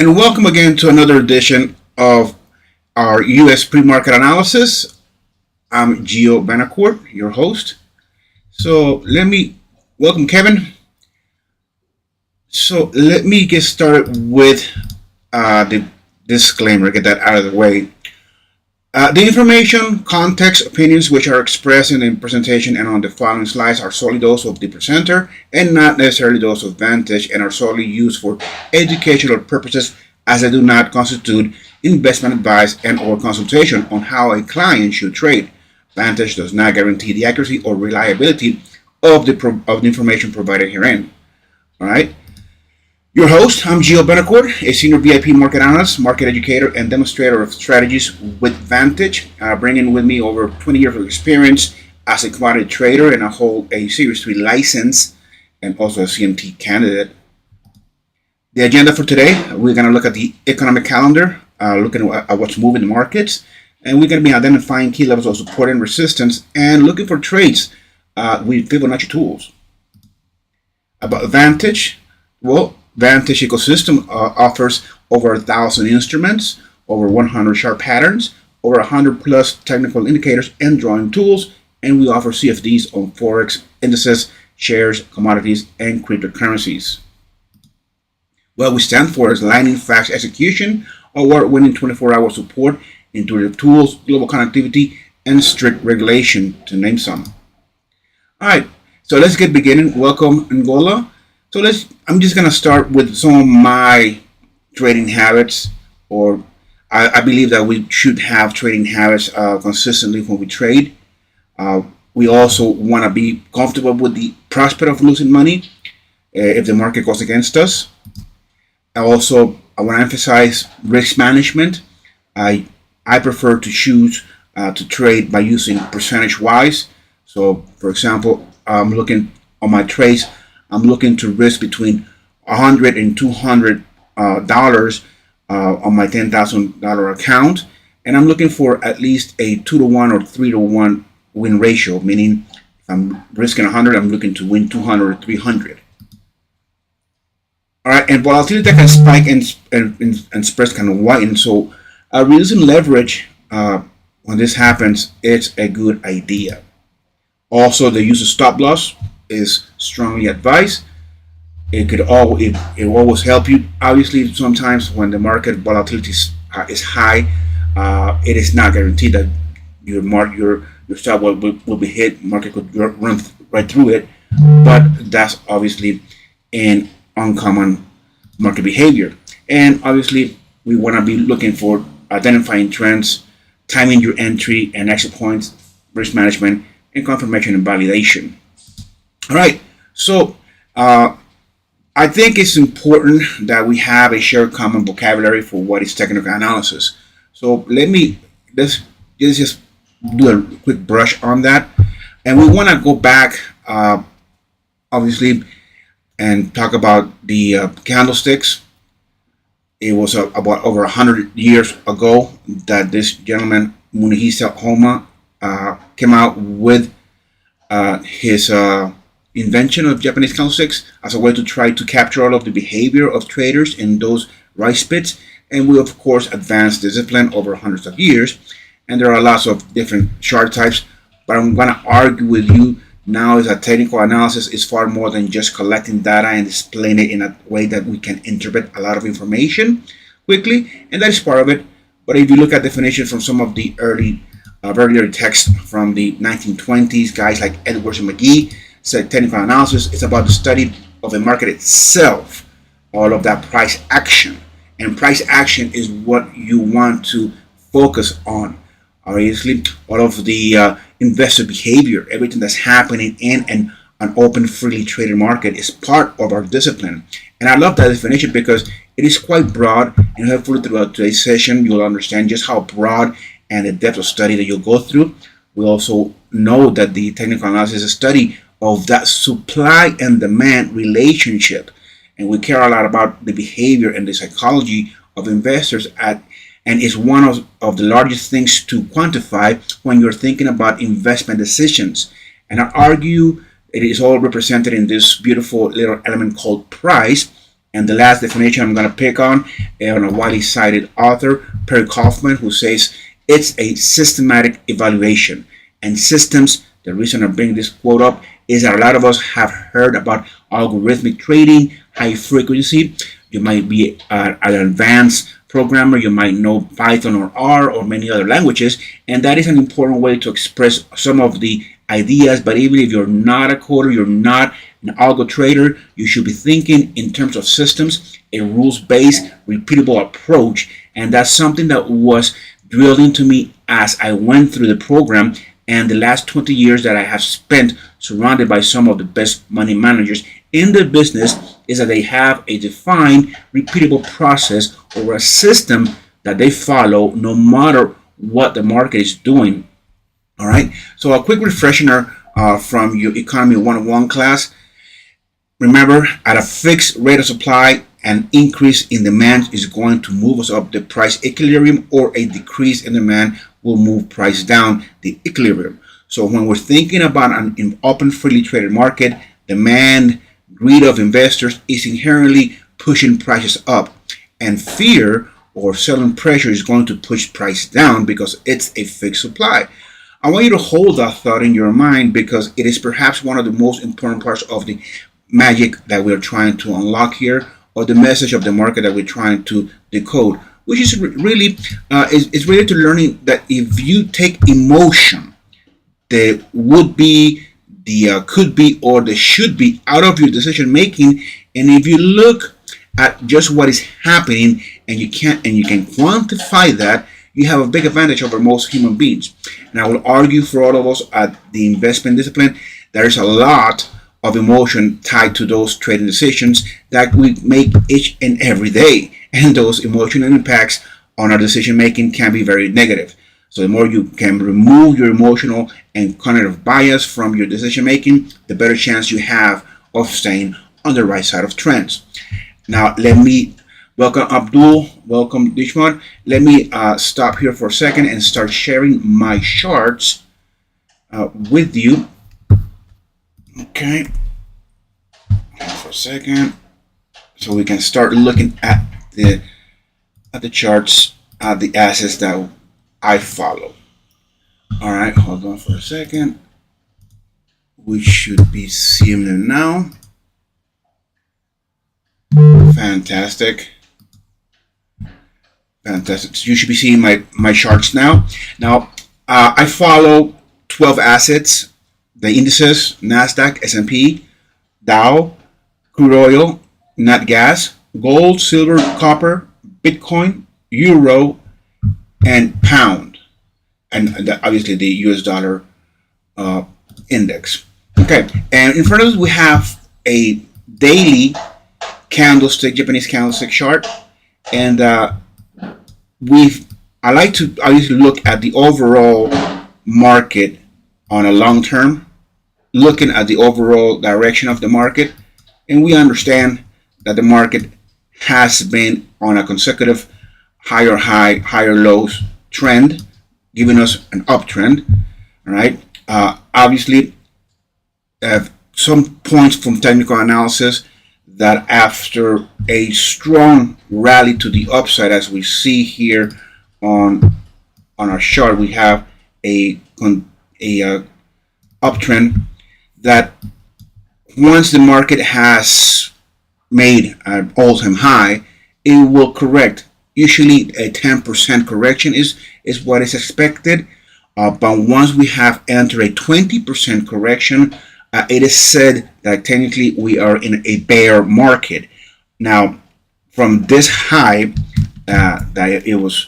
And welcome again to another edition of our U.S. pre-market analysis. I'm Gio Benacourt, your host. So let me welcome Kevin. So let me get started with the disclaimer, get that out of the way. The information, context, opinions which are expressed in the presentation and on the following slides are solely those of the presenter and not necessarily those of Vantage, and are solely used for educational purposes, as they do not constitute investment advice and or consultation on how a client should trade. Vantage does not guarantee the accuracy or reliability of the information provided herein. All right. Your host, I'm Gio Benacourt, a senior VIP market analyst, market educator, and demonstrator of strategies with Vantage, bringing with me over 20 years of experience as a commodity trader and I hold a Series 3 license and also a CMT candidate. The agenda for today, we're going to look at the economic calendar, looking at what's moving the markets, and we're going to be identifying key levels of support and resistance and looking for trades with Fibonacci tools. About Vantage, well, Vantage ecosystem offers over 1,000 instruments, over 100 chart patterns, over 100 plus technical indicators and drawing tools, and we offer CFDs on Forex, indices, shares, commodities, and cryptocurrencies. What we stand for is lightning fast execution, award-winning 24-hour support, intuitive tools, global connectivity, and strict regulation, to name some. All right, so let's get beginning. Welcome, Angola. So I'm just going to start with some of my trading habits, or I believe that we should have trading habits consistently when we trade. We also want to be comfortable with the prospect of losing money if the market goes against us. I want to emphasize risk management. I prefer to choose to trade by using percentage-wise. So, for example, I'm looking on my trades. I'm looking to risk between $100 and $200 on my $10,000 account, and I'm looking for at least a 2-to-1 or 3-to-1 win ratio. Meaning, if I'm risking 100, I'm looking to win 200 or 300. All right, and volatility can spike and spreads can widen. So, reducing leverage when this happens, it's a good idea. Also, the use of stop loss is strongly advised. It always help you. Obviously, sometimes when the market volatility is high, it is not guaranteed that your stop will be hit. Market could run right through it, but that's obviously an uncommon market behavior. And obviously, we want to be looking for identifying trends, timing your entry and exit points, risk management, and confirmation and validation. All right, so I think it's important that we have a shared common vocabulary for what is technical analysis. So let's just do a quick brush on that, and we want to go back, obviously, and talk about the candlesticks. It was about over 100 years ago that this gentleman Munehisa Homa came out with his invention of Japanese candlesticks as a way to try to capture all of the behavior of traders in those rice pits. And we, of course, advanced discipline over hundreds of years. And there are lots of different chart types. But I'm going to argue with you now is that technical analysis is far more than just collecting data and displaying it in a way that we can interpret a lot of information quickly. And that is part of it. But if you look at definitions from some of the very early texts from the 1920s, guys like Edwards and McGee said technical analysis is about the study of the market itself, all of that price action. And price action is what you want to focus on. Obviously, all of the investor behavior, everything that's happening in an open, freely traded market is part of our discipline. And I love that definition because it is quite broad, and hopefully throughout today's session, you'll understand just how broad and the depth of study that you'll go through. We also know that the technical analysis is a study of that supply and demand relationship. And we care a lot about the behavior and the psychology of investors and is one of the largest things to quantify when you're thinking about investment decisions. And I argue it is all represented in this beautiful little element called price, And the last definition I'm going to pick on a widely cited author, Perry Kaufman, who says it's a systematic evaluation. And systems, the reason I'm bringing this quote up is that a lot of us have heard about algorithmic trading, high frequency. You might be an advanced programmer, you might know Python or R or many other languages, and that is an important way to express some of the ideas. But even if you're not a coder, you're not an algo trader, you should be thinking in terms of systems, a rules-based, repeatable approach, and that's something that was drilled into me as I went through the program and the last 20 years that I have spent surrounded by some of the best money managers in the business is that they have a defined, repeatable process or a system that they follow no matter what the market is doing. All right. So a quick refresher from your Economy 101 class. Remember, at a fixed rate of supply, an increase in demand is going to move us up the price equilibrium, or a decrease in demand will move price down the equilibrium. So when we're thinking about an open, freely traded market, demand, greed of investors is inherently pushing prices up, and fear or selling pressure is going to push price down because it's a fixed supply. I want you to hold that thought in your mind because it is perhaps one of the most important parts of the magic that we're trying to unlock here, or the message of the market that we're trying to decode, which is really is related to learning that if you take emotion, the would be, the could be, or the should be out of your decision making, and if you look at just what is happening and you can quantify that, you have a big advantage over most human beings. And I will argue for all of us at the investment discipline, there is a lot of emotion tied to those trading decisions that we make each and every day, and those emotional impacts on our decision making can be very negative. So the more you can remove your emotional and cognitive bias from your decision making, the better chance you have of staying on the right side of trends. Now let me welcome Abdul, welcome Dishman. Let me stop here for a second and start sharing my charts with you. Okay, for a second, so we can start looking at the charts, the assets that I follow. All right, hold on for a second. We should be seeing them now. Fantastic. Fantastic. So you should be seeing my charts now. Now, I follow 12 assets. The indices: NASDAQ, S&P, Dow, crude oil, nat gas, gold, silver, copper, Bitcoin, euro, and pound, and obviously the US dollar index. Okay, and in front of us we have a daily candlestick, Japanese candlestick chart, and I like to obviously look at the overall market on a long term, looking at the overall direction of the market, and we understand that the market has been on a consecutive higher high, higher lows trend, giving us an uptrend. All right. Obviously, some points from technical analysis that after a strong rally to the upside, as we see here on our chart, we have a uptrend that once the market has made an all-time high, it will correct. Usually a 10% correction is what is expected, but once we have entered a 20% correction, it is said that technically we are in a bear market. Now, from this high that it was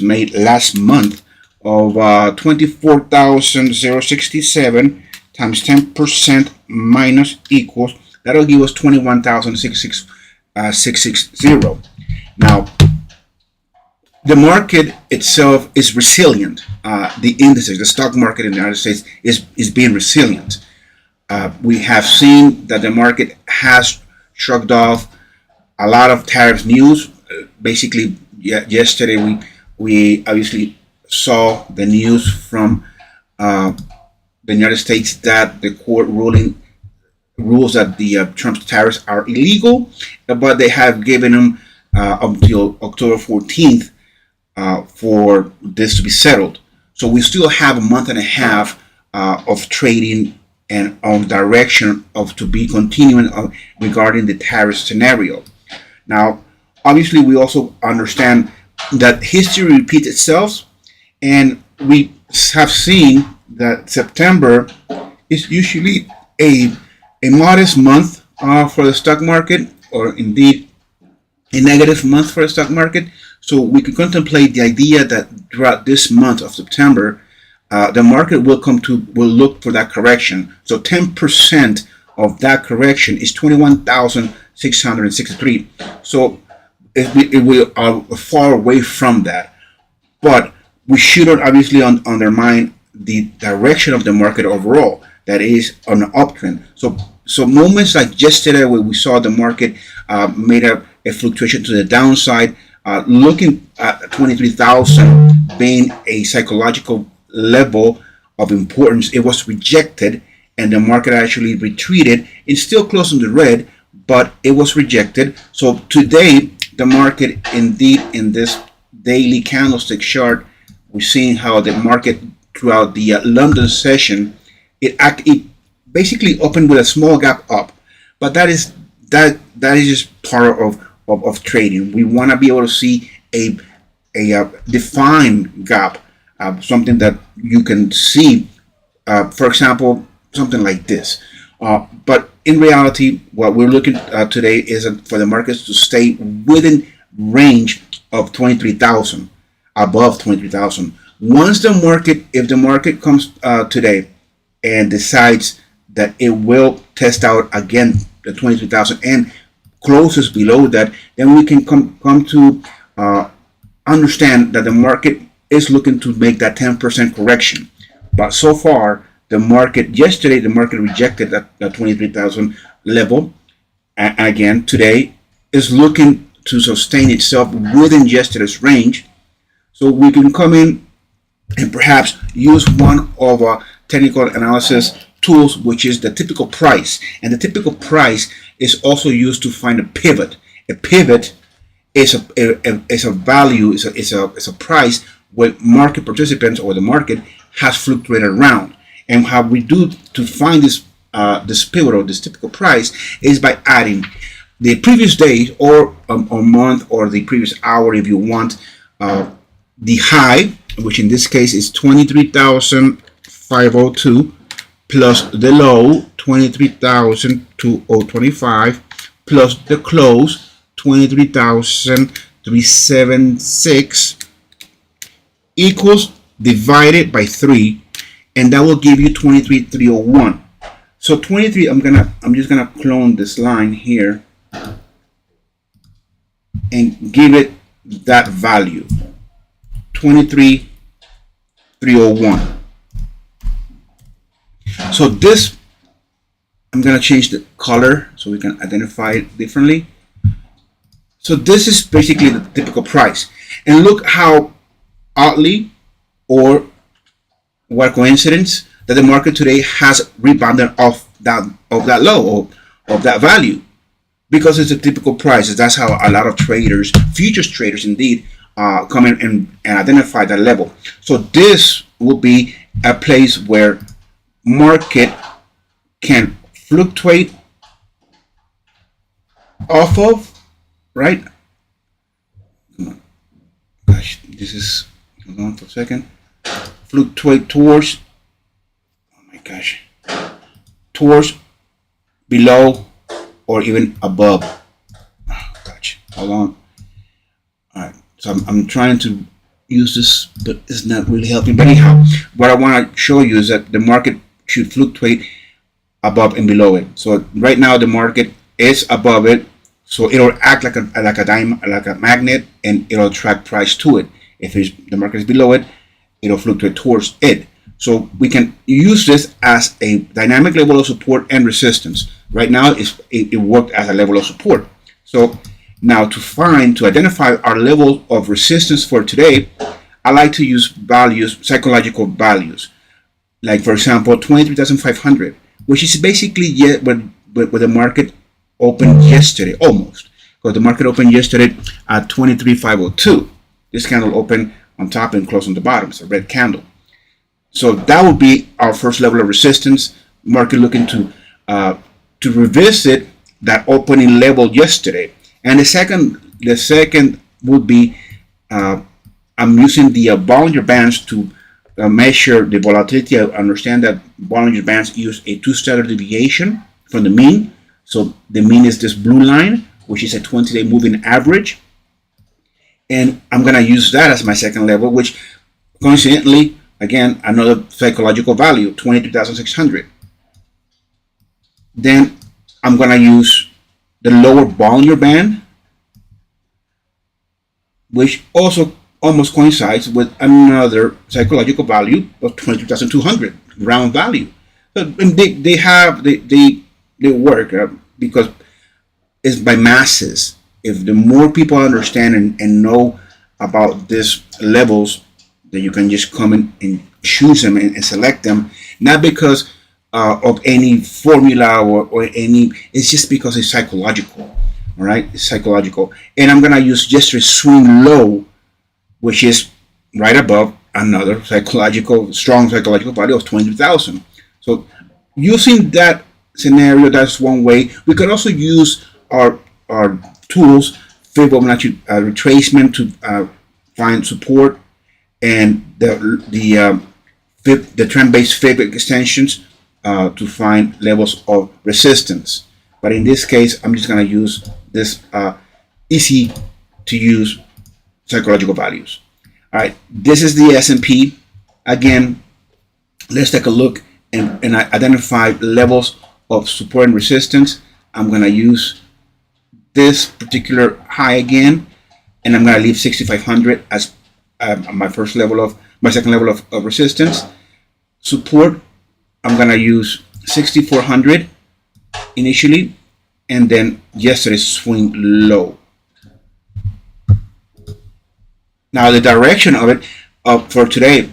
made last month of 24,067 times 10% minus equals, that'll give us 21,660. Now, the market itself is resilient. The indices, the stock market in the United States is being resilient. We have seen that the market has shrugged off a lot of tariff news. Basically, yesterday we obviously saw the news from the United States that the court ruling rules that the Trump's tariffs are illegal, but they have given them until October 14th for this to be settled. So we still have a month and a half of trading and on direction of to be continuing regarding the tariff scenario. Now, obviously, we also understand that history repeats itself, and we have seen that September is usually a a modest month for the stock market, or indeed a negative month for the stock market. So we could contemplate the idea that throughout this month of September, the market will look for that correction. So 10% of that correction is 21,663. So we are far away from that, but we shouldn't obviously undermine the direction of the market overall. That is on an uptrend. So moments like yesterday, where we saw the market made a fluctuation to the downside, looking at 23,000 being a psychological level of importance, it was rejected, and the market actually retreated. It's still close in the red, but it was rejected. So today, the market indeed in this daily candlestick chart, we're seeing how the market throughout the London session, it basically opened with a small gap up, but that is just part of trading. We want to be able to see a defined gap, something that you can see, for example, something like this. But in reality, what we're looking at today is for the markets to stay within range of 23,000, above 23,000. Once if the market comes today and decides that it will test out again the 23,000 and closes below that, then we can come to understand that the market is looking to make that 10% correction. But so far, yesterday, the market rejected that 23,000 level. And again, today is looking to sustain itself within yesterday's range. So we can come in and perhaps use one of our technical analysis tools, which is the typical price. And the typical price is also used to find a pivot. A pivot is a value, is a price where market participants or the market has fluctuated around. And how we do to find this pivot or this typical price is by adding the previous day or month or the previous hour, if you want, the high, which in this case is 23,502, plus the low 23,225, plus the close 23,376, equals divided by 3, and that will give you 23,301. So 23, I'm just gonna clone this line here and give it that value, 23,301. So this, I'm gonna change the color so we can identify it differently. So this is basically the typical price, and look how oddly, or what coincidence, that the market today has rebounded off that low or of that value, because it's a typical price. That's how a lot of traders, futures traders indeed, come in and identify that level. So this will be a place where market can fluctuate off of, right? Come on, gosh, this is, hold on for a second. Fluctuate towards, oh my gosh, towards, below, or even above. Oh gosh, hold on. All right, so I'm trying to use this, but it's not really helping. But anyhow, what I want to show you is that the market should fluctuate above and below it. So right now the market is above it, so it'll act like a magnet, and it'll attract price to it. If the market is below it, it'll fluctuate towards it. So we can use this as a dynamic level of support and resistance. Right now, it worked as a level of support. So now to identify our level of resistance for today, I like to use values, psychological values. Like for example, 23,500, which is basically with the market opened yesterday, almost, because the market opened yesterday at 23,502. This candle opened on top and closed on the bottom. It's a red candle. So that would be our first level of resistance. Market looking to revisit that opening level yesterday. And the second would be I'm using the Bollinger Bands to measure the volatility. I understand that Bollinger Bands use a 2-standard deviation from the mean. So the mean is this blue line, which is a 20-day moving average. And I'm going to use that as my second level, which coincidentally, again, another psychological value, 23,600. Then I'm going to use the lower Bollinger Band, which also almost coincides with another psychological value of 22,200, round value. So, and they work because it's by masses. If the more people understand and know about these levels, that you can just come in and choose them and select them, not because of any formula or any, it's just because it's psychological. All right, it's psychological. And I'm gonna use yesterday's swing low, which is right above another strong psychological value of 20,000. So using that scenario, that's one way. We could also use our tools, Fibonacci retracement to find support, and the trend-based Fib extensions to find levels of resistance. But in this case, I'm just going to use this easy to use psychological values. All right, this is the S&P. Again, let's take a look and identify levels of support and resistance. I'm going to use this particular high again, and I'm going to leave 6,500 as my second level of resistance. Support, I'm going to use 6,400 initially, and then yesterday's swing low. Now the direction of it for today,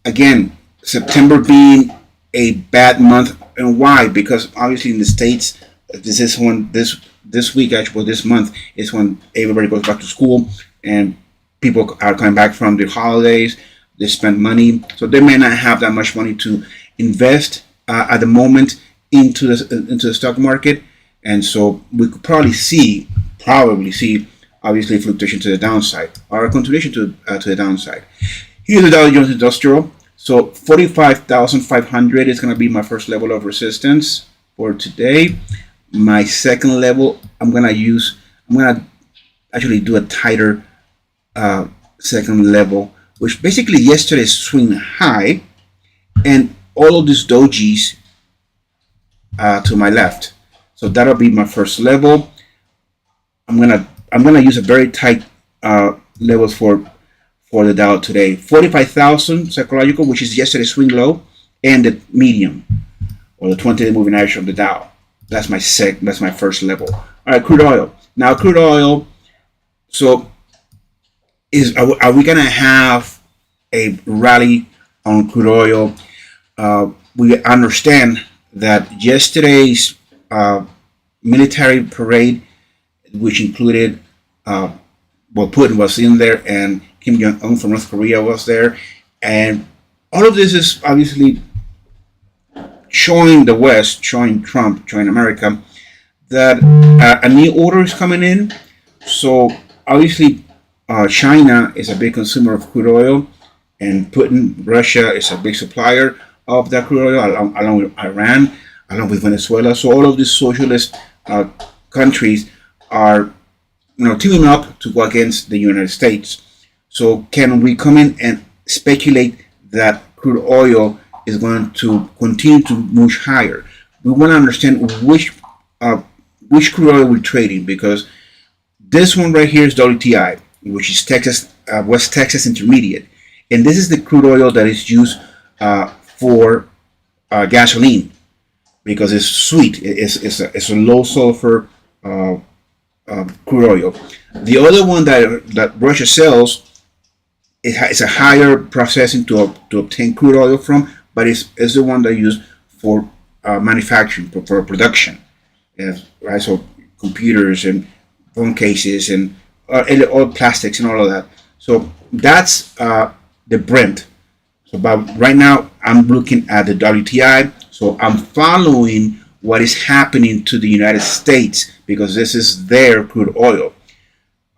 again, September being a bad month, and why? Because obviously in the States, this week, actually, this month is when everybody goes back to school and people are coming back from the holidays. They spend money, so they may not have that much money to invest at the moment into the stock market, and so we could probably see obviously fluctuation to the downside or a continuation to the downside. Here's the Dow Jones Industrial. So 45,500 is going to be my first level of resistance for today. My second level, I'm going to actually do a tighter second level, which basically yesterday's swing high and all of these dojis to my left. So that'll be my first level. I'm gonna use a very tight levels for the Dow today. 45,000 psychological, which is yesterday's swing low, and the medium or the 20-day moving average of the Dow. That's my first level. All right, crude oil. Now crude oil. So are we gonna have a rally on crude oil? We understand that yesterday's military parade, which included Putin was in there and Kim Jong-un from North Korea was there, and all of this is obviously showing the West, showing Trump, showing America that a new order is coming in. So obviously China is a big consumer of crude oil, and Russia is a big supplier of that crude oil, along with Iran, along with Venezuela. So all of these socialist countries are teaming up to go against the United States. So can we come in and speculate that crude oil is going to continue to move higher? We want to understand which crude oil we're trading, because this one right here is WTI, which is Texas, West Texas Intermediate, and this is the crude oil that is used for gasoline, because it's sweet. It's a low sulfur crude oil. The other one that Russia sells, it's a higher processing to obtain crude oil from, but it's the one that used for manufacturing, for production. right? So computers and phone cases and all plastics and all of that. So that's the Brent. So, but right now I'm looking at the WTI. So I'm following what is happening to the United States because this is their crude oil.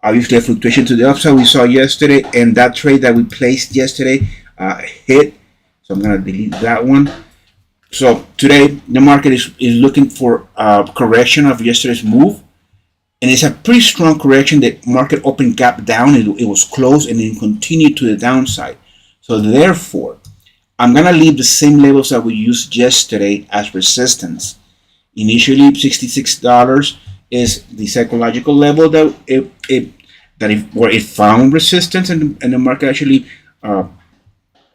Obviously, a fluctuation to the upside we saw yesterday, and that trade that we placed yesterday hit. So I'm gonna delete that one. So today the market is looking for a correction of yesterday's move, and it's a pretty strong correction. The market opened gap down, it was closed, and then continued to the downside. So therefore, I'm gonna leave the same levels that we used yesterday as resistance. Initially, $66 is the psychological level that where it found resistance, and the market actually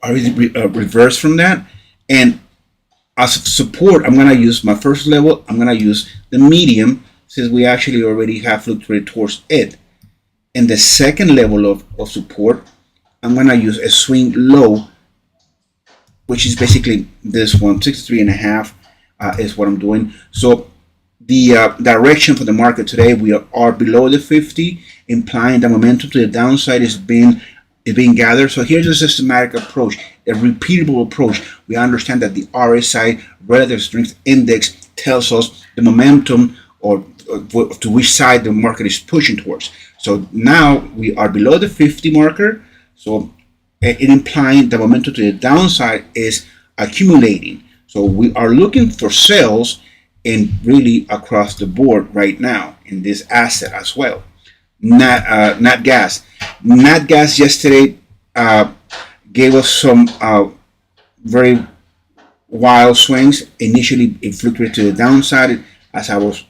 reversed from that. And as support, I'm gonna use my first level. I'm gonna use the medium since we actually already have fluctuated towards it. And the second level of support, I'm gonna use a swing low, which is basically this one, 63.5 is what I'm doing. So the direction for the market today, we are below the 50, implying the momentum to the downside is being gathered. So here's a systematic approach, a repeatable approach. We understand that the RSI, relative strength index, tells us the momentum or to which side the market is pushing towards. So now we are below the 50 marker. So it implying the momentum to the downside is accumulating. So we are looking for sales and really across the board right now in this asset as well. Nat gas. Nat gas yesterday gave us some very wild swings. Initially, it fluctuated to the downside as I was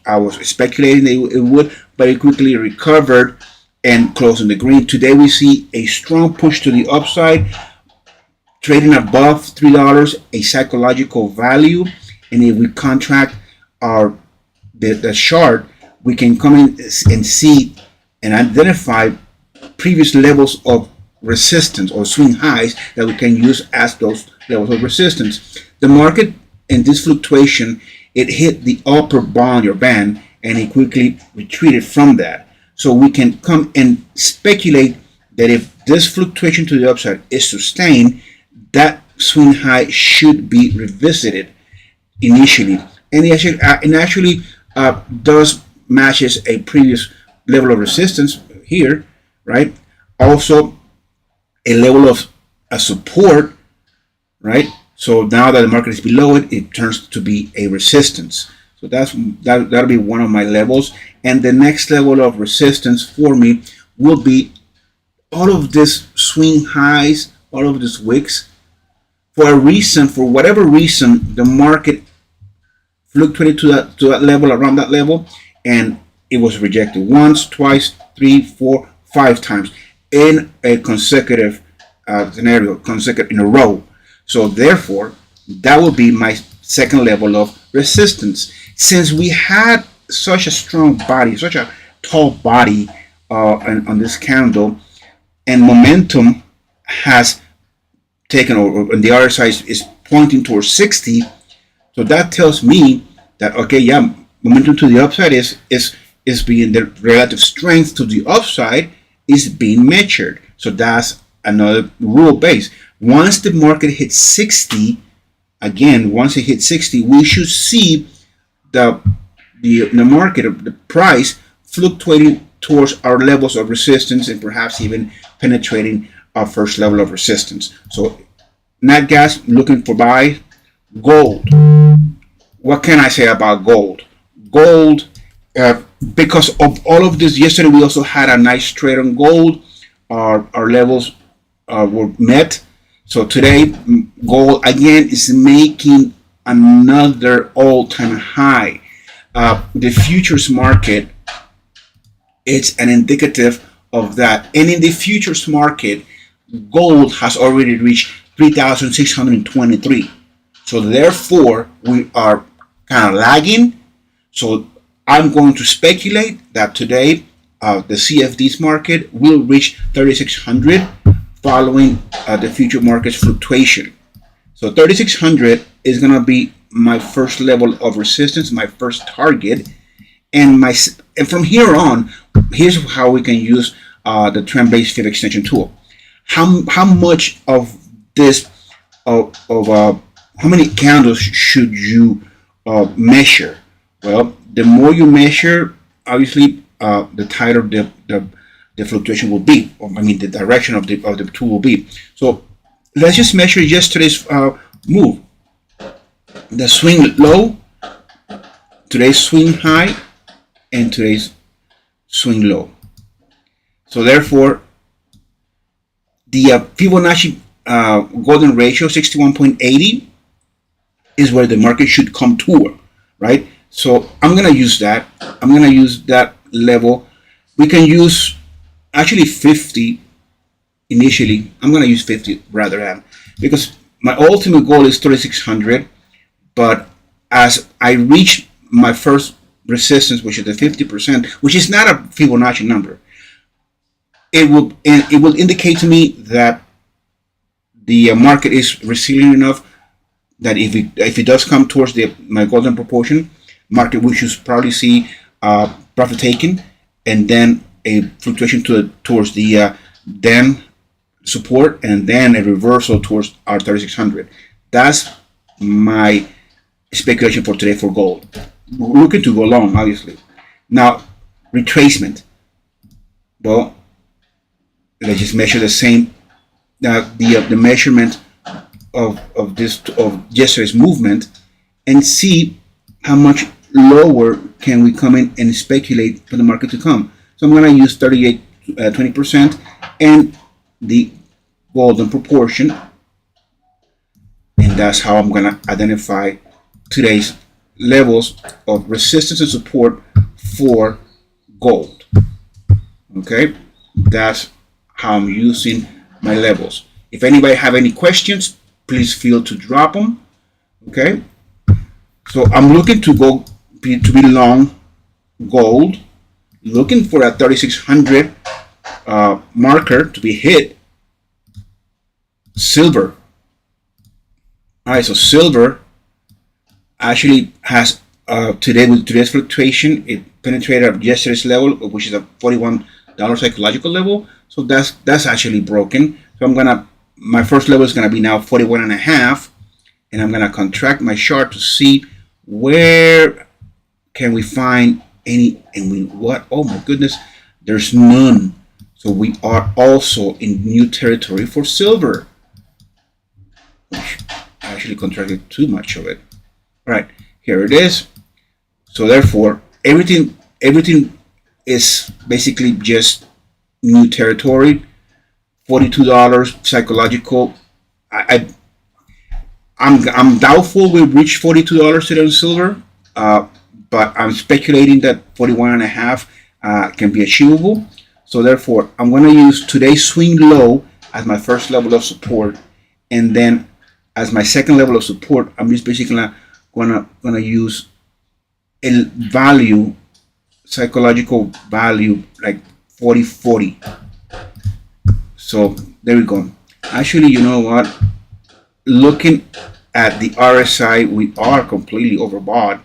speculating it would, but it quickly recovered and closed in the green. Today, we see a strong push to the upside, trading above $3, a psychological value. And if we contract the chart, we can come in and see and identify previous levels of resistance or swing highs that we can use as those levels of resistance. The market in this fluctuation, it hit the upper bound or band, and it quickly retreated from that. So we can come and speculate that if this fluctuation to the upside is sustained, that swing high should be revisited initially, and it actually does matches a previous level of resistance here, right? Also, a level of a support, right? So now that the market is below it, it turns to be a resistance. So that'll be one of my levels, and the next level of resistance for me will be all of this swing highs, all of this wicks. For a reason, for whatever reason, the market fluctuated to that level, around that level, and it was rejected once, twice, 3, 4, 5 times in a consecutive scenario, consecutive in a row. So therefore, that will be my second level of resistance. Since we had such a strong body, such a tall body on this candle, and momentum has taken over, and the other side is pointing towards 60. So that tells me that okay, yeah, momentum to the upside is being, the relative strength to the upside is being measured. So that's another rule base. Once the market hits 60, again, once it hits 60, we should see the market, the price fluctuating towards our levels of resistance and perhaps even penetrating our first level of resistance. So nat gas, looking for buy. Gold. What can I say about gold? Gold, because of all of this, yesterday we also had a nice trade on gold. Our levels were met. So today, gold again is making another all-time high. The futures market, it's an indicative of that. And in the futures market, gold has already reached 3,623. So therefore, we are kind of lagging. So I'm going to speculate that today the CFDs market will reach 3,600 following the future market's fluctuation. So 3,600 is going to be my first level of resistance, my first target. And from here on, here's how we can use the trend-based fib extension tool. How much of this of how many candles should you measure? Well, the more you measure, obviously, the tighter the fluctuation will be. Or, I mean, the direction of the tool will be. So let's just measure yesterday's move. The swing low, today's swing high, and today's swing low. So therefore, the Fibonacci golden ratio 61.80 is where the market should come toward, right? So I'm gonna use that. I'm gonna use that level. We can use actually 50 initially. I'm gonna use 50 rather than, because my ultimate goal is 3600. But as I reach my first resistance, which is the 50%, which is not a Fibonacci number, it will indicate to me that the market is resilient enough that if it does come towards my golden proportion market, we should probably see profit taken, and then a fluctuation towards the then support, and then a reversal towards our 3600. That's my speculation for today for gold. We're looking to go long, obviously. Now, retracement. Well, let's just measure the same the measurement of yesterday's movement, and see how much lower can we come in and speculate for the market to come. So I'm going to use 20% and the golden proportion, and that's how I'm going to identify today's levels of resistance and support for gold. Okay, that's how I'm using my levels. If anybody have any questions, please feel to drop them. Okay, so I'm looking to be long gold, looking for a 3600 marker to be hit. Silver. All right, so silver actually has today, with today's fluctuation, it penetrated yesterday's level, which is a $41 psychological level. So that's actually broken. So my first level is gonna be now 41.5, and I'm gonna contract my chart to see where can we find any, and what? Oh my goodness, there's none. So we are also in new territory for silver. I actually contracted too much of it. All right, here it is. So therefore, everything is basically just new territory. $42 psychological. I'm doubtful we'll reach $42 today on silver, but I'm speculating that 41.5 can be achievable. So therefore, I'm going to use today's swing low as my first level of support, and then as my second level of support, I'm just basically gonna use a value, psychological value, like 40. So there we go. Actually, you know what? Looking at the RSI, we are completely overbought.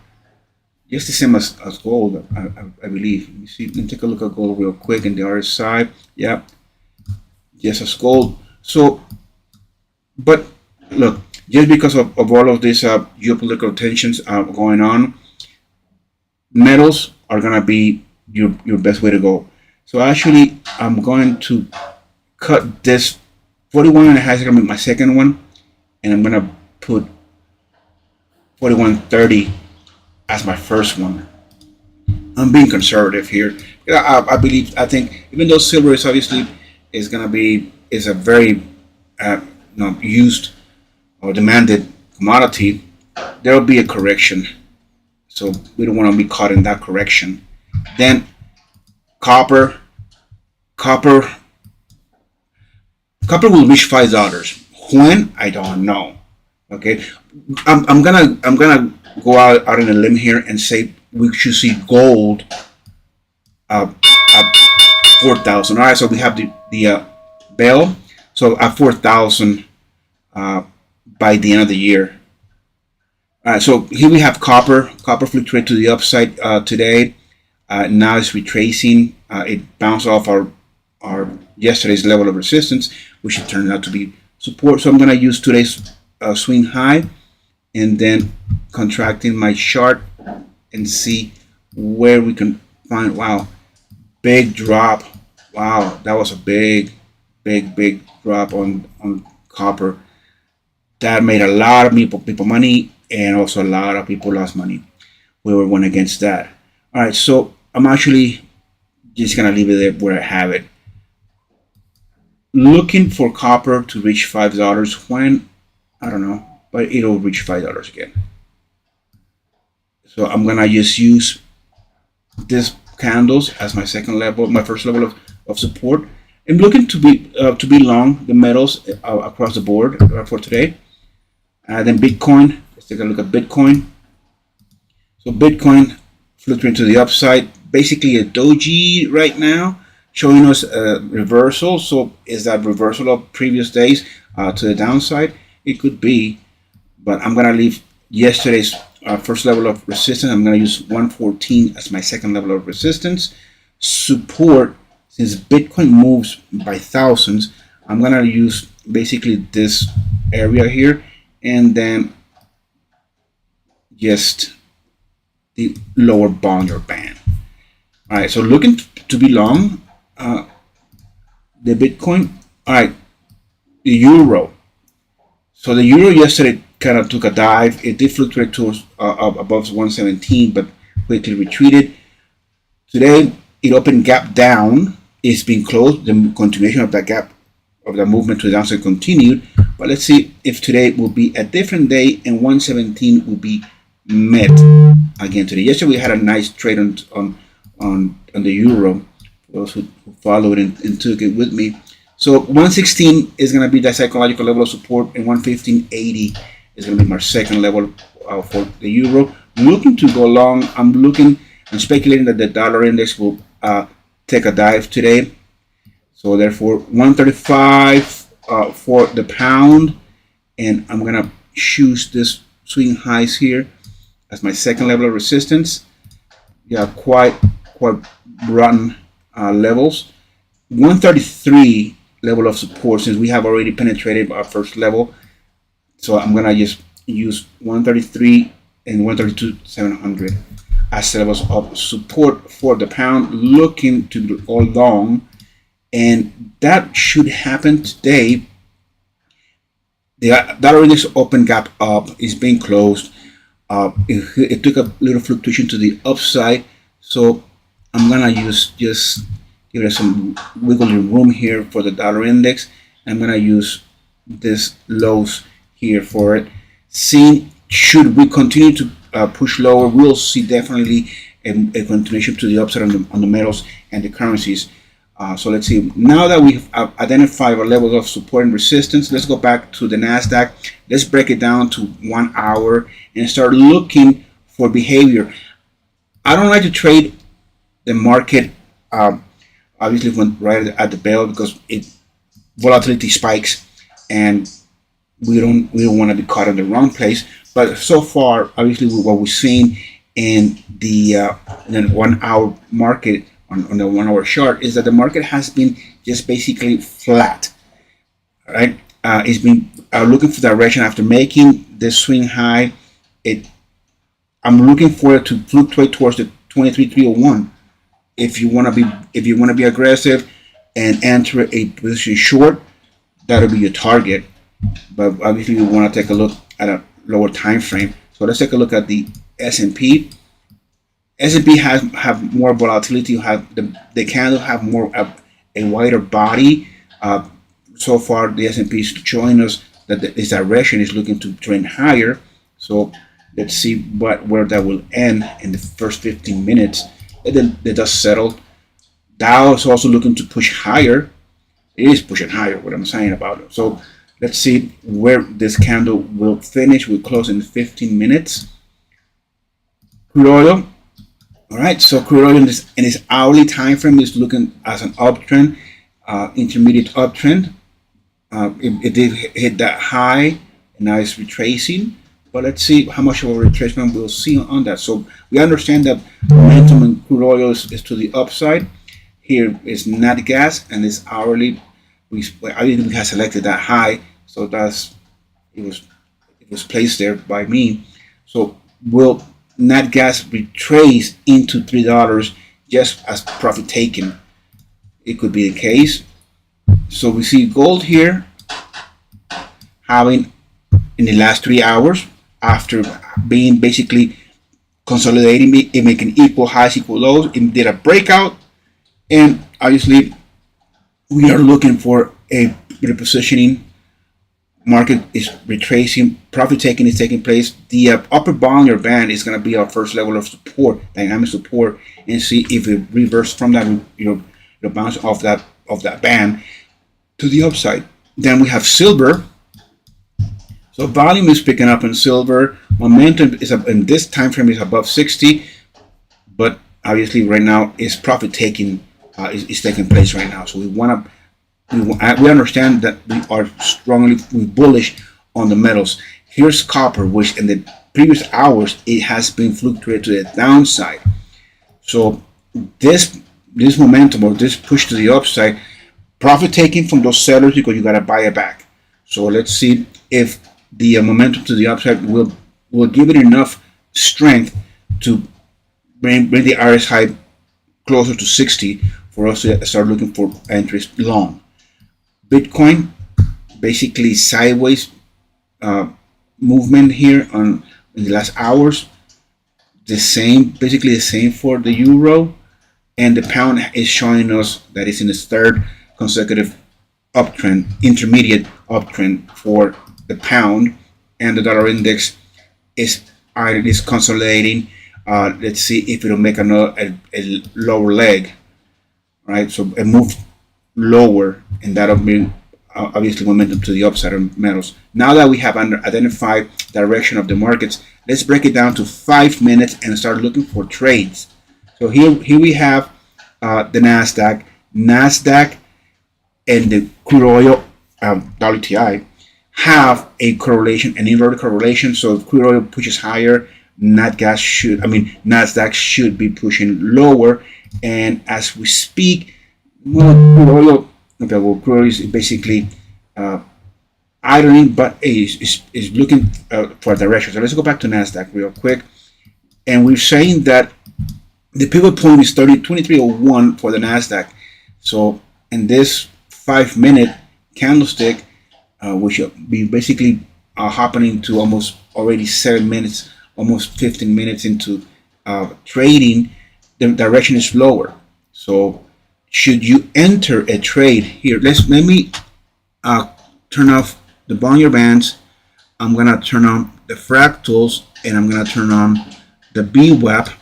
Just the same as gold, I believe. Let me see. Let me take a look at gold real quick in the RSI. Yeah, just as gold. So, but look, just because of all of these geopolitical tensions going on, metals are gonna be your best way to go. So actually, I'm going to cut this 41.5 is gonna be my second one, and I'm gonna put 41.30 as my first one. I'm being conservative here. I think even though silver is obviously is a very used or demanded commodity, there will be a correction. So we don't want to be caught in that correction. Then copper will reach $5. When? I don't know. Okay, I'm gonna go out on a limb here and say we should see gold up 4,000. All right, so we have the bell. So at 4,000 by the end of the year. All right, so here we have copper. Copper fluctuated to the upside today. Now it's retracing. It bounced off our yesterday's level of resistance, which it turned out to be support. So I'm going to use today's swing high and then contracting my chart and see where we can find. Wow, big drop. Wow, that was a big drop on copper. That made a lot of people money, and also a lot of people lost money. We were one against that. All right, so I'm actually just gonna leave it there where I have it. Looking for copper to reach $5 when, I don't know, but it'll reach $5 again. So I'm gonna just use this candles as my second level, my first level of support. I'm looking to be long the metals across the board for today. Then Bitcoin. Let's take a look at Bitcoin. So Bitcoin fluctuating to the upside, basically a doji right now, showing us a reversal. So is that reversal of previous days to the downside? It could be, but I'm gonna leave yesterday's first level of resistance. I'm gonna use 114 as my second level of resistance. Support, since Bitcoin moves by thousands, I'm gonna use basically this area here, and then just the lower bound or band. All right, so looking to be long the Bitcoin. All right, the euro. So the euro yesterday kind of took a dive. It did fluctuate towards above 117, but quickly retreated. Today it opened gap down. It's been closed. The continuation of that gap of the movement to the downside continued. But let's see if today will be a different day and 117 will be met again today. Yesterday we had a nice trade on the euro. For those who followed and took it with me. So 116 is going to be the psychological level of support, and 115.80 is going to be my second level for the euro. Looking to go long. I'm speculating that the dollar index will take a dive today. So therefore 135 for the pound, and I'm going to choose this swing highs here as my second level of resistance. Yeah, quite rotten levels. 133 level of support, since we have already penetrated our first level. So I'm gonna just use 133 and 132.700 as levels of support for the pound. Looking to go long, and that should happen today. The dollar index open gap up is being closed. It took a little fluctuation to the upside, so I'm gonna just give it some wiggly room here for the dollar index. I'm gonna use this lows here for it. Seeing, should we continue to push lower, we'll see definitely a continuation to the upside on the metals and the currencies. So let's see. Now that we've identified our levels of support and resistance, let's go back to the NASDAQ. Let's break it down to 1 hour and start looking for behavior. I don't like to trade the market obviously went right at the bell, because volatility spikes and we don't want to be caught in the wrong place. But so far, obviously, what we've seen in the 1 hour market on the 1 hour chart is that the market has been just basically flat. All right, it's been looking for direction after making this swing high. I'm looking for it to fluctuate towards the 23,301. If you want to be aggressive and enter a position short, that'll be your target. But obviously, you want to take a look at a lower time frame. So let's take a look at the S&P. S&P have more volatility. The candle have more a wider body. So far, the S&P is showing us that this direction is looking to trend higher. So let's see where that will end in the first 15 minutes. And then they just settled. Dow is also looking to push higher. It is pushing higher, what I'm saying about it. So let's see where this candle will finish. We'll close in 15 minutes. Crude oil. All right, so crude oil in this hourly time frame is looking as an uptrend, intermediate uptrend. It did hit that high, and now it's retracing. But let's see how much of a retracement we'll see on that. So we understand that momentum in crude oil is to the upside. Here is nat gas and this hourly. We have selected that high, so it was placed there by me. So will nat gas retrace into $3 just as profit taken? It could be the case. So we see gold here having in the last 3 hours, after being basically consolidating it, making equal highs, equal lows, it did a breakout, and obviously we are looking for a repositioning. Market is retracing, profit taking is taking place. The upper bound or band is going to be our first level of support, dynamic support, and see if it reverses from that, the bounce of that band to the upside. Then we have silver. So volume is picking up in silver. Momentum is up in this time frame is above 60, but obviously right now is profit taking is taking place right now. So we understand that we are strongly bullish on the metals. Here's copper, which in the previous hours it has been fluctuated to the downside. So this momentum or this push to the upside, profit taking from those sellers because you got to buy it back. So let's see if the momentum to the upside will give it enough strength to bring the RSI closer to 60 for us to start looking for entries long. Bitcoin, basically sideways movement here in the last hours. Basically the same for the euro, and the pound is showing us that it's in its third consecutive uptrend, intermediate uptrend for the pound, and the dollar index is consolidating. Let's see if it'll make a lower leg, right? So it moved lower, and that'll bring obviously momentum to the upside of metals. Now that we have identified direction of the markets, let's break it down to 5 minutes and start looking for trades. So here we have the Nasdaq and the crude oil WTI have a correlation, an inverted correlation. So if crude oil pushes higher, Nasdaq should be pushing lower. And as we speak, crude oil is basically idling, but is looking for a direction. So let's go back to Nasdaq real quick, and we're saying that the pivot point is 2301 for the Nasdaq. So in this 5 minute candlestick, we should be basically happening to almost already 7 minutes, almost 15 minutes into trading. The direction is lower. So should you enter a trade here? Let me turn off the Bollinger Bands. I'm gonna turn on the fractals, and I'm gonna turn on the VWAP,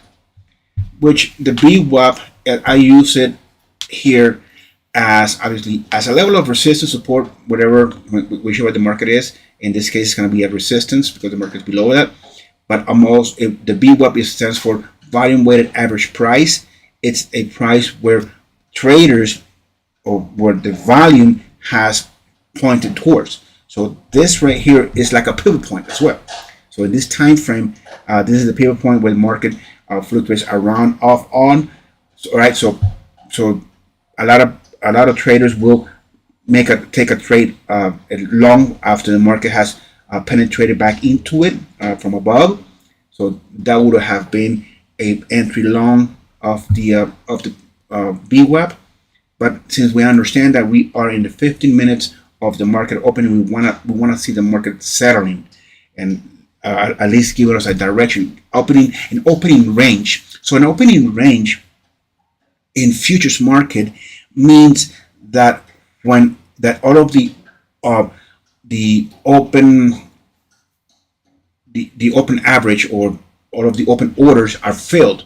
which the VWAP, I use it here as obviously as a level of resistance, support, whichever the market is. In this case, it's going to be at resistance because the market is below that. But almost the VWAP stands for volume weighted average price. It's a price where traders or where the volume has pointed towards. So this right here is like a pivot point as well. So in this time frame, this is the pivot point where the market fluctuates around, off, on. So, all right. So a lot of traders will take a trade long after the market has penetrated back into it from above. So that would have been a entry long of the VWAP. But since we understand that we are in the 15 minutes of the market opening, we wanna see the market settling and at least give us a direction, an opening range. So an opening range in futures market means that when all of the open average or all of the open orders are filled,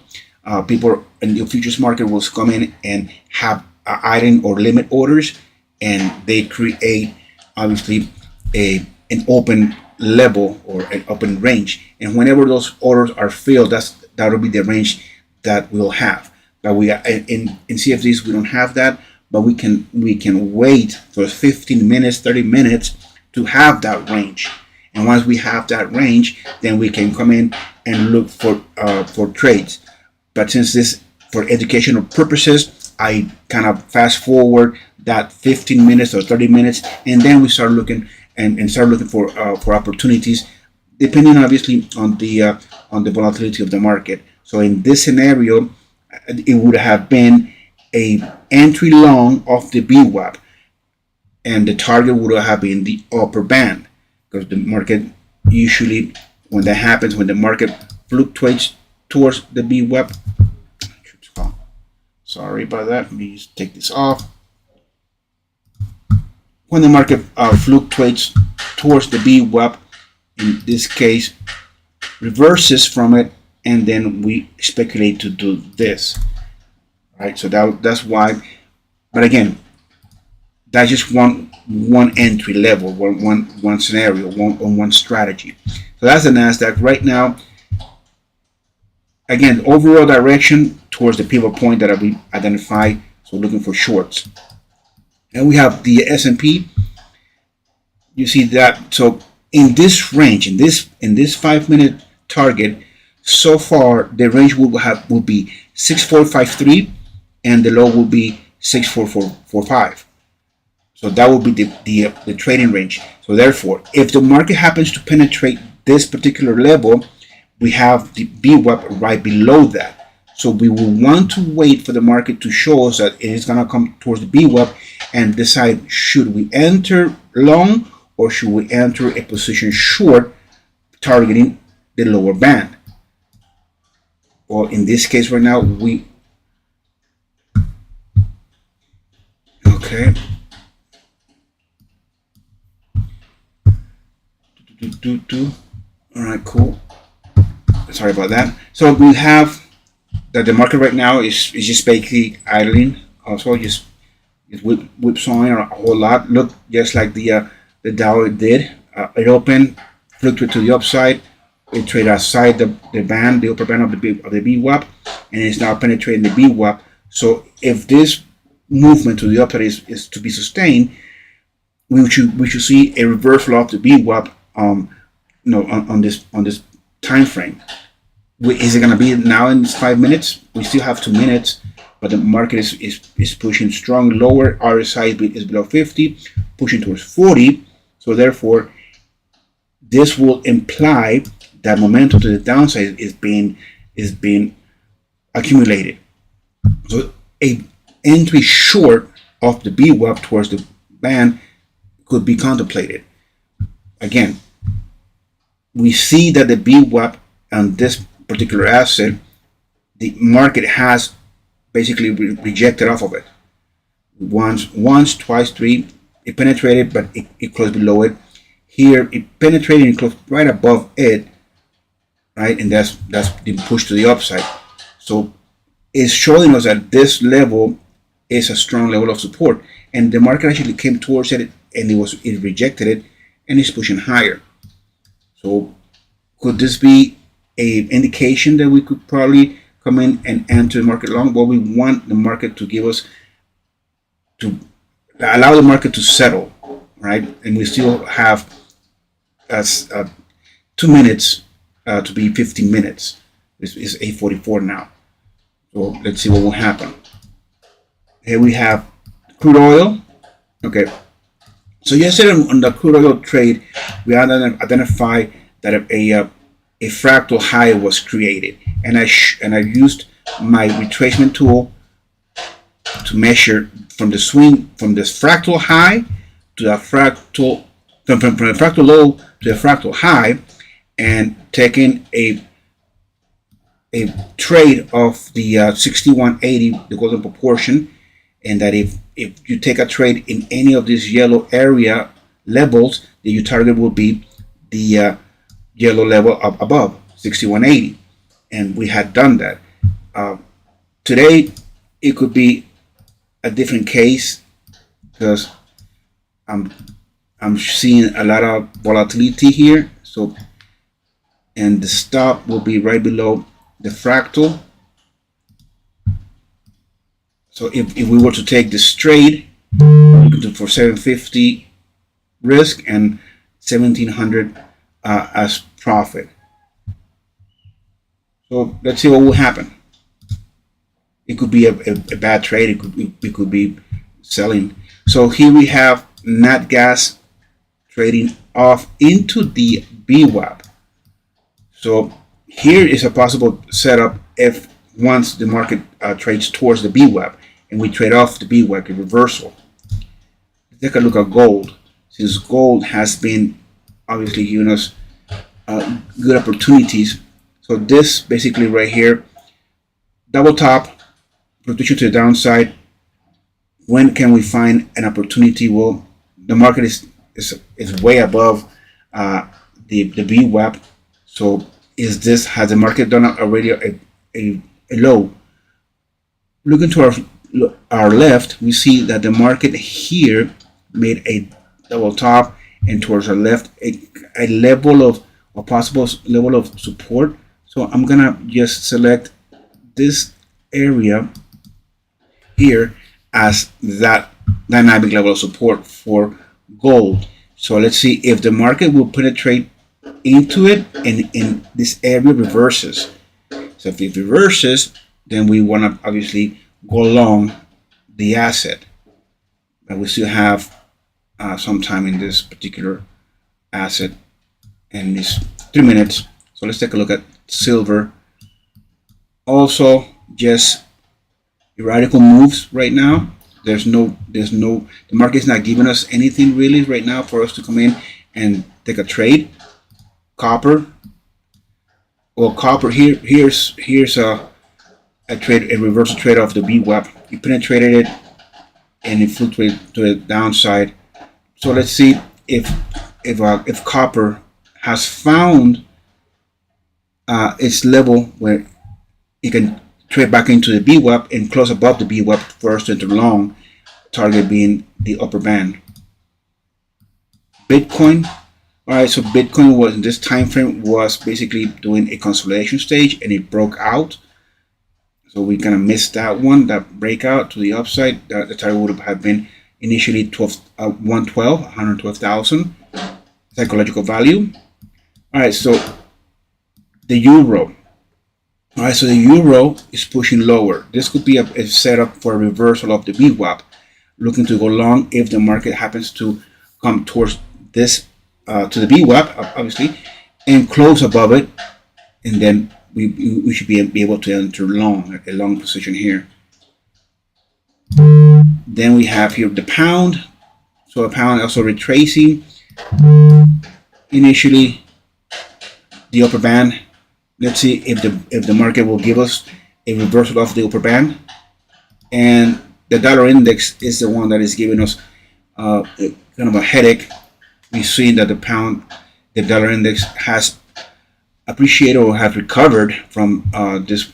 people in the futures market will come in and have idling or limit orders, and they create obviously an open level or an open range. And whenever those orders are filled, that will be the range that we'll have. But we are in CFDs, we don't have that, but we can wait for 15 minutes, 30 minutes to have that range. And once we have that range, then we can come in and look for trades. But since this for educational purposes, I kind of fast forward that 15 minutes or 30 minutes, and then we start looking and start looking for opportunities, depending obviously on the volatility of the market. So in this scenario, it would have been a entry long of the VWAP, and the target would have been the upper band, because the market usually, when that happens, when the market fluctuates towards the VWAP, sorry about that, let me just take this off. When the market fluctuates towards the VWAP, in this case, reverses from it, and then we speculate to do this, right? So that's why. But again, that's just one entry level, one scenario, one strategy. So that's the Nasdaq right now. Again, overall direction towards the pivot point that we identify. So looking for shorts. And we have the S&P. You see that. So in this range, in this 5-minute target, so far the range will be 6453, and the low will be 64445. So that will be the trading range. So therefore, if the market happens to penetrate this particular level, we have the VWAP right below that. So we will want to wait for the market to show us that it is going to come towards the VWAP and decide, should we enter long or should we enter a position short targeting the lower band. Well, in this case right now, okay. All right, cool. Sorry about that. So we have that the market right now is just basically idling. Also, just whipsawing a whole lot. Look, just like the Dow did. It opened, fluctuated to the upside. It traded outside the band, the upper band of the VWAP, and it's now penetrating the VWAP. So if this movement to the upside is to be sustained, we should see a reversal of the VWAP. On this time frame. Is it going to be now in 5 minutes? We still have 2 minutes, but the market is pushing strong lower. RSI is below 50, pushing towards 40. So therefore, this will imply that momentum to the downside is being accumulated. So a entry short of the VWAP towards the band could be contemplated. Again, we see that the VWAP on this particular asset, the market has basically rejected off of it. Once, twice, three, it penetrated, but it closed below it. Here, it penetrated and closed right above it, right? And that's the push to the upside. So it's showing us that this level is a strong level of support, and the market actually came towards it, and it rejected it, and it's pushing higher. So could this be an indication that we could probably come in and enter the market long? Well, we want the market to give us, to allow the market to settle, right? And we still have 2 minutes to be 15 minutes. This is 8:44 now. So let's see what will happen. Here we have crude oil. Okay. So yesterday on the crude oil trade, we identified that a fractal high was created, and I used my retracement tool to measure from the swing from this fractal high to the fractal from the fractal low to the fractal high, and taking a trade of the 6180, the golden proportion, and that if you take a trade in any of these yellow area levels, then your target will be the yellow level up above 6180, and we had done that. Today it could be a different case because I'm seeing a lot of volatility here. So, and the stop will be right below the fractal. So if we were to take this trade for 750 risk and 1700 as profit. So let's see what will happen. It could be a bad trade. It could be selling. So here we have nat gas trading off into the VWAP. So here is a possible setup if once the market trades towards the VWAP and we trade off the VWAP, a reversal. Take a look at gold. Since gold has been obviously giving us good opportunities. So this basically right here, double top, protection to the downside. When can we find an opportunity? Well, the market is way above the VWAP. So has the market done already a low? Looking to our left, we see that the market here made a double top, and towards our left a level of a possible level of support. So I'm gonna just select this area here as that dynamic level of support for gold. So let's see if the market will penetrate into it and in this area reverses. So if it reverses, then we want to obviously go long the asset. But we still have some time in this particular asset, and it's 3 minutes. So let's take a look at silver. Also, just radical moves right now. The market is not giving us anything really right now for us to come in and take a trade. Copper. Well, copper here's a trade, a reversal trade off the VWAP. You penetrated it and it fluctuated to the downside. So let's see if copper has found its level where it can trade back into the VWAP and close above the VWAP for us to enter long, target being the upper band. Bitcoin. All right, so Bitcoin was in this time frame was basically doing a consolidation stage and it broke out. So we kind of missed that one, that breakout to the upside. The target would have been initially 112,000 psychological value. All right, so the euro. All right, so the euro is pushing lower. This could be a setup for a reversal of the VWAP, looking to go long if the market happens to come towards this to the VWAP, obviously, and close above it, and then we should be able to enter long, a long position here. Then we have here the pound. So a pound also retracing initially the upper band. Let's see if the market will give us a reversal of the upper band. And the dollar index is the one that is giving us kind of a headache. We see that the dollar index has appreciated or has recovered from this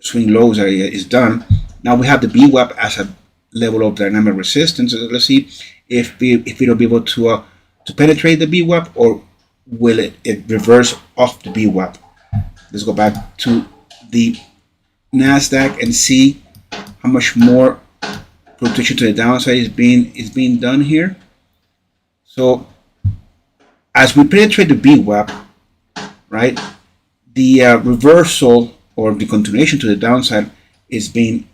swing lows that is done. Now we have the VWAP as a level of dynamic resistance. So let's see if it'll be able to penetrate the VWAP, or will it reverse off the VWAP. Let's go back to the Nasdaq and see how much more protection to the downside is being done here. So as we penetrate the VWAP, right, the reversal or the continuation to the downside is being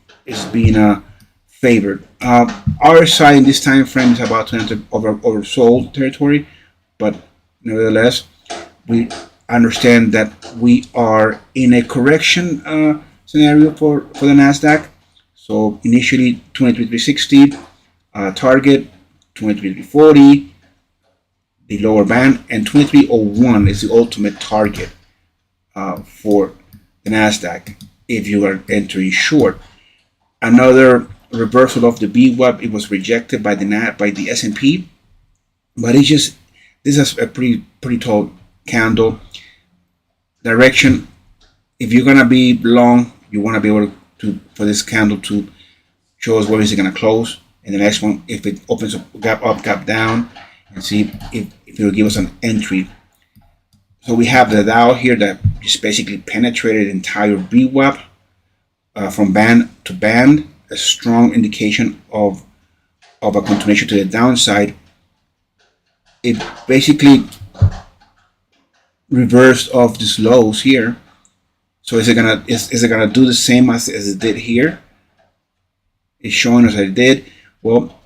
favored. RSI in this time frame is about to enter oversold territory, but nevertheless, we understand that we are in a correction scenario for the Nasdaq. So initially 23,360 target, 23,340 the lower band, and 2301 is the ultimate target for the Nasdaq if you are entering short. Another reversal of the VWAP, it was rejected by the S&P, but this is a pretty tall candle direction. If you're gonna be long, you want to be able to for this candle to show us where is it gonna close, and the next one, if it opens a gap up, gap down, and see if it will give us an entry. So we have the Dow here that just basically penetrated the entire VWAP from band to band, a strong indication of a continuation to the downside. It basically reverse of these lows here. So is it gonna do the same as it did here? It's showing us that it did. Well,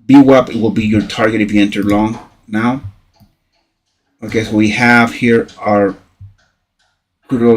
VWAP, it will be your target if you enter long now. Okay, so we have here our crude oil